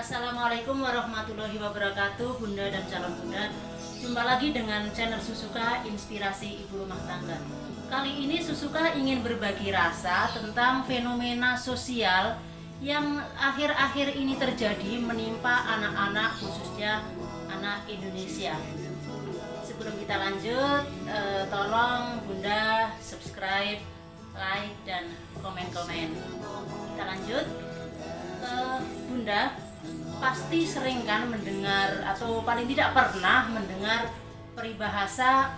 Assalamualaikum warahmatullahi wabarakatuh, Bunda dan calon Bunda. Jumpa lagi dengan channel Susuka Inspirasi Ibu Rumah Tangga. Kali ini Susuka ingin berbagi rasa tentang fenomena sosial yang akhir-akhir ini terjadi menimpa anak-anak, khususnya anak Indonesia. Sebelum kita lanjut, tolong Bunda subscribe, like, dan komen-komen. Kita lanjut. Bunda pasti sering kan mendengar atau paling tidak pernah mendengar peribahasa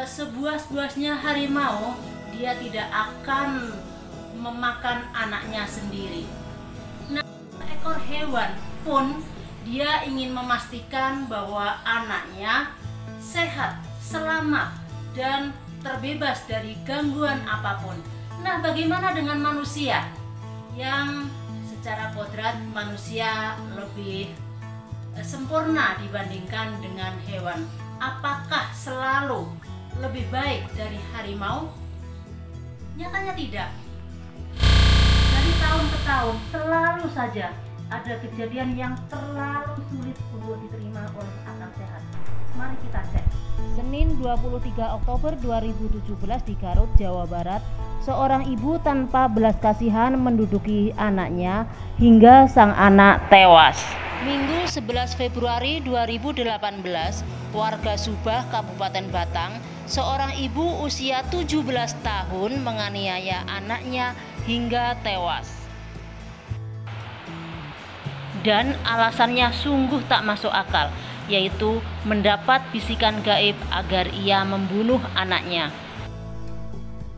sebuas-buasnya harimau dia tidak akan memakan anaknya sendiri. Nah, ekor hewan pun dia ingin memastikan bahwa anaknya sehat, selamat, dan terbebas dari gangguan apapun. Nah, bagaimana dengan manusia yang secara kodrat manusia lebih sempurna dibandingkan dengan hewan? Apakah selalu lebih baik dari harimau? Nyatanya tidak. Dari tahun ke tahun selalu saja ada kejadian yang terlalu sulit untuk diterima oleh akal sehat. Mari kita cek. Senin 23 Oktober 2017 di Garut, Jawa Barat, seorang ibu tanpa belas kasihan menduduki anaknya hingga sang anak tewas. Minggu 11 Februari 2018, warga Subah, Kabupaten Batang, seorang ibu usia 17 tahun menganiaya anaknya hingga tewas. Dan alasannya sungguh tak masuk akal, yaitu mendapat bisikan gaib agar ia membunuh anaknya.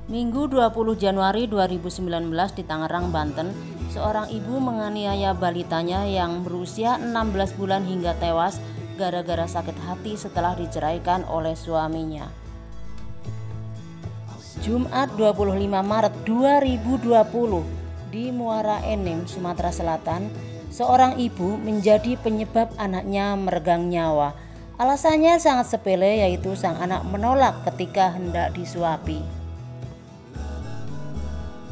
Minggu 20 Januari 2019 di Tangerang, Banten, seorang ibu menganiaya balitanya yang berusia 16 bulan hingga tewas gara-gara sakit hati setelah diceraikan oleh suaminya. Jumat 25 Maret 2020 di Muara Enim, Sumatera Selatan, seorang ibu menjadi penyebab anaknya meregang nyawa. Alasannya sangat sepele, yaitu sang anak menolak ketika hendak disuapi.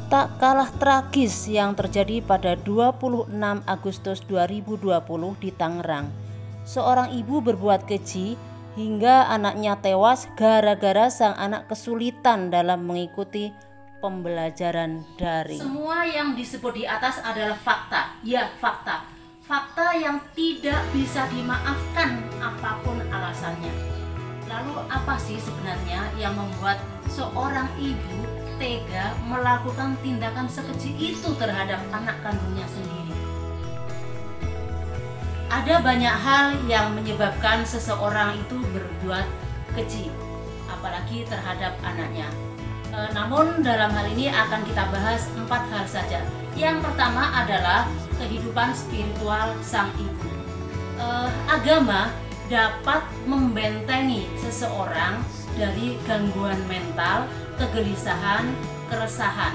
Tak kalah tragis yang terjadi pada 26 Agustus 2020 di Tangerang. Seorang ibu berbuat keji hingga anaknya tewas gara-gara sang anak kesulitan dalam mengikuti pembelajaran daring. Semua yang disebut di atas adalah fakta. Ya, fakta. Fakta yang tidak bisa dimaafkan apapun alasannya. Lalu apa sih sebenarnya yang membuat seorang ibu tega melakukan tindakan sekeji itu terhadap anak kandungnya sendiri? Ada banyak hal yang menyebabkan seseorang itu berbuat keji, apalagi terhadap anaknya. Namun dalam hal ini akan kita bahas 4 hal saja. Yang pertama adalah kehidupan spiritual sang ibu. Agama dapat membentengi seseorang dari gangguan mental, kegelisahan, keresahan.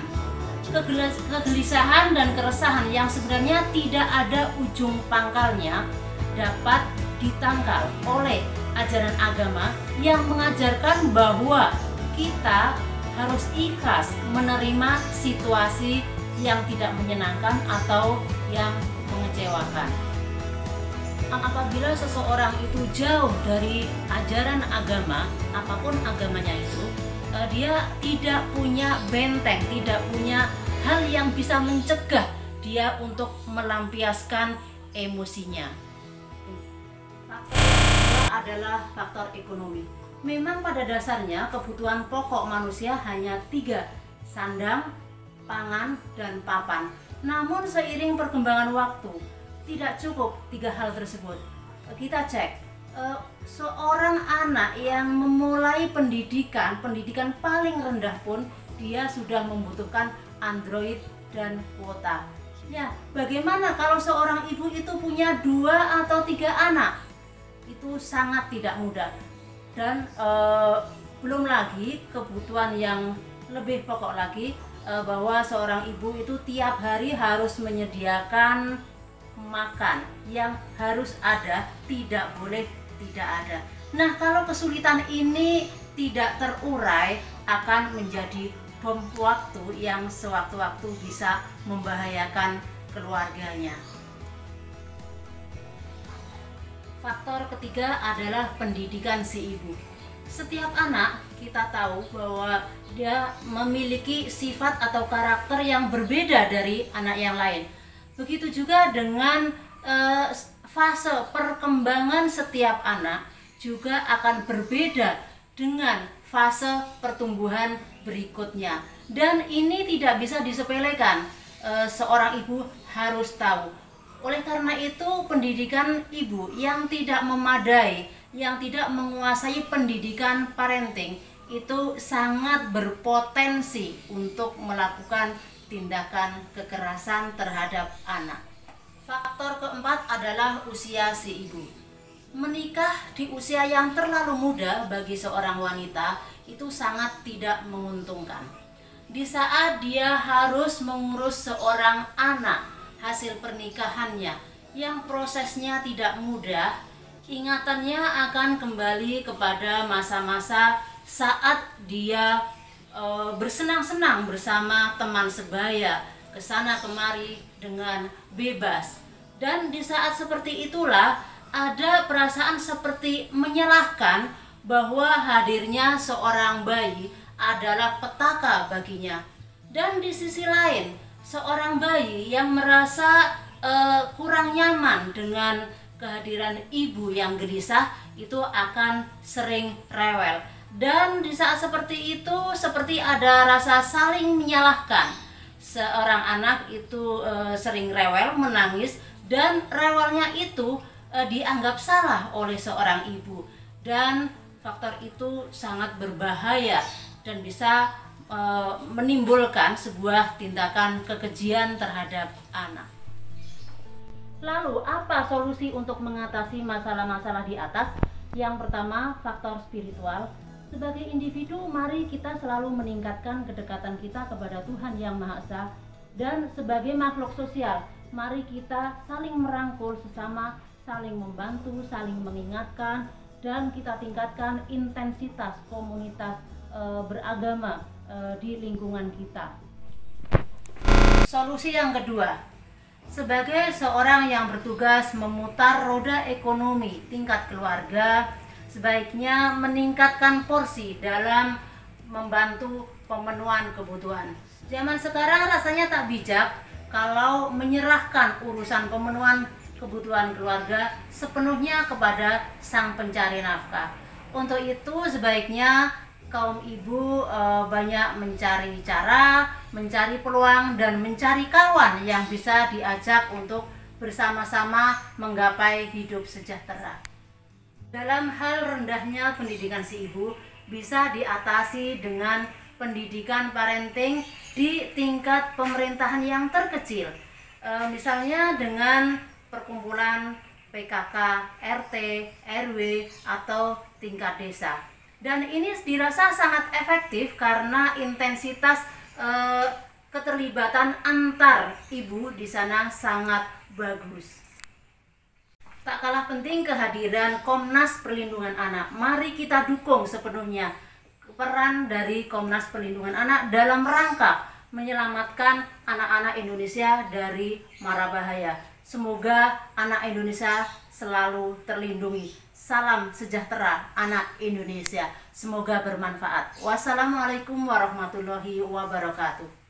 Kegelisahan dan keresahan yang sebenarnya tidak ada ujung pangkalnya dapat ditangkal oleh ajaran agama yang mengajarkan bahwa kita harus ikhlas menerima situasi yang tidak menyenangkan atau yang mengecewakan. Apabila seseorang itu jauh dari ajaran agama, apapun agamanya itu, dia tidak punya benteng, tidak punya hal yang bisa mencegah dia untuk melampiaskan emosinya. Faktor kedua adalah faktor ekonomi. Memang pada dasarnya kebutuhan pokok manusia hanya 3, sandang, pangan, dan papan. Namun seiring perkembangan waktu, tidak cukup 3 hal tersebut. Kita cek. Seorang anak yang memulai pendidikan paling rendah pun dia sudah membutuhkan Android dan kuota. Ya, bagaimana kalau seorang ibu itu punya 2 atau 3 anak? Itu sangat tidak mudah. Dan belum lagi kebutuhan yang lebih pokok lagi, bahwa seorang ibu itu tiap hari harus menyediakan makan yang harus ada, tidak boleh tidak ada. Nah, kalau kesulitan ini tidak terurai, akan menjadi bom waktu yang sewaktu-waktu bisa membahayakan keluarganya. Faktor ketiga adalah pendidikan si ibu. Setiap anak kita tahu bahwa dia memiliki sifat atau karakter yang berbeda dari anak yang lain. Begitu juga dengan fase perkembangan setiap anak juga akan berbeda dengan fase pertumbuhan berikutnya. Dan ini tidak bisa disepelekan, seorang ibu harus tahu. Oleh karena itu, pendidikan ibu yang tidak memadai, yang tidak menguasai pendidikan parenting, itu sangat berpotensi untuk melakukan tindakan kekerasan terhadap anak. Faktor keempat adalah usia si ibu. Menikah di usia yang terlalu muda bagi seorang wanita itu sangat tidak menguntungkan. Di saat dia harus mengurus seorang anak hasil pernikahannya yang prosesnya tidak mudah, ingatannya akan kembali kepada masa-masa saat dia bersenang-senang bersama teman sebaya, kesana kemari dengan bebas. Dan di saat seperti itulah ada perasaan seperti menyalahkan bahwa hadirnya seorang bayi adalah petaka baginya. Dan di sisi lain, seorang bayi yang merasa kurang nyaman dengan kehadiran ibu yang gelisah itu akan sering rewel. Dan di saat seperti itu seperti ada rasa saling menyalahkan. Seorang anak itu sering rewel, menangis, dan rewelnya itu dianggap salah oleh seorang ibu. Dan faktor itu sangat berbahaya dan bisa menimbulkan sebuah tindakan kekejian terhadap anak. Lalu apa solusi untuk mengatasi masalah-masalah di atas? Yang pertama, faktor spiritual. Sebagai individu, mari kita selalu meningkatkan kedekatan kita kepada Tuhan Yang Maha Esa. Dan sebagai makhluk sosial, mari kita saling merangkul sesama, saling membantu, saling mengingatkan, dan kita tingkatkan intensitas komunitas beragama di lingkungan kita. Solusi yang kedua, sebagai seorang yang bertugas memutar roda ekonomi tingkat keluarga, sebaiknya meningkatkan porsi dalam membantu pemenuhan kebutuhan. Zaman sekarang rasanya tak bijak kalau menyerahkan urusan pemenuhan kebutuhan keluarga sepenuhnya kepada sang pencari nafkah. Untuk itu sebaiknya kaum ibu banyak mencari cara, mencari peluang, dan mencari kawan yang bisa diajak untuk bersama-sama menggapai hidup sejahtera. Dalam hal rendahnya pendidikan si ibu bisa diatasi dengan pendidikan parenting di tingkat pemerintahan yang terkecil. Misalnya dengan perkumpulan PKK, RT, RW, atau tingkat desa. Dan ini dirasa sangat efektif karena intensitas keterlibatan antar ibu di sana sangat bagus. Tak kalah penting kehadiran Komnas Perlindungan Anak. Mari kita dukung sepenuhnya peran dari Komnas Perlindungan Anak dalam rangka menyelamatkan anak-anak Indonesia dari mara bahaya. Semoga anak Indonesia selalu terlindungi. Salam sejahtera anak Indonesia. Semoga bermanfaat. Wassalamualaikum warahmatullahi wabarakatuh.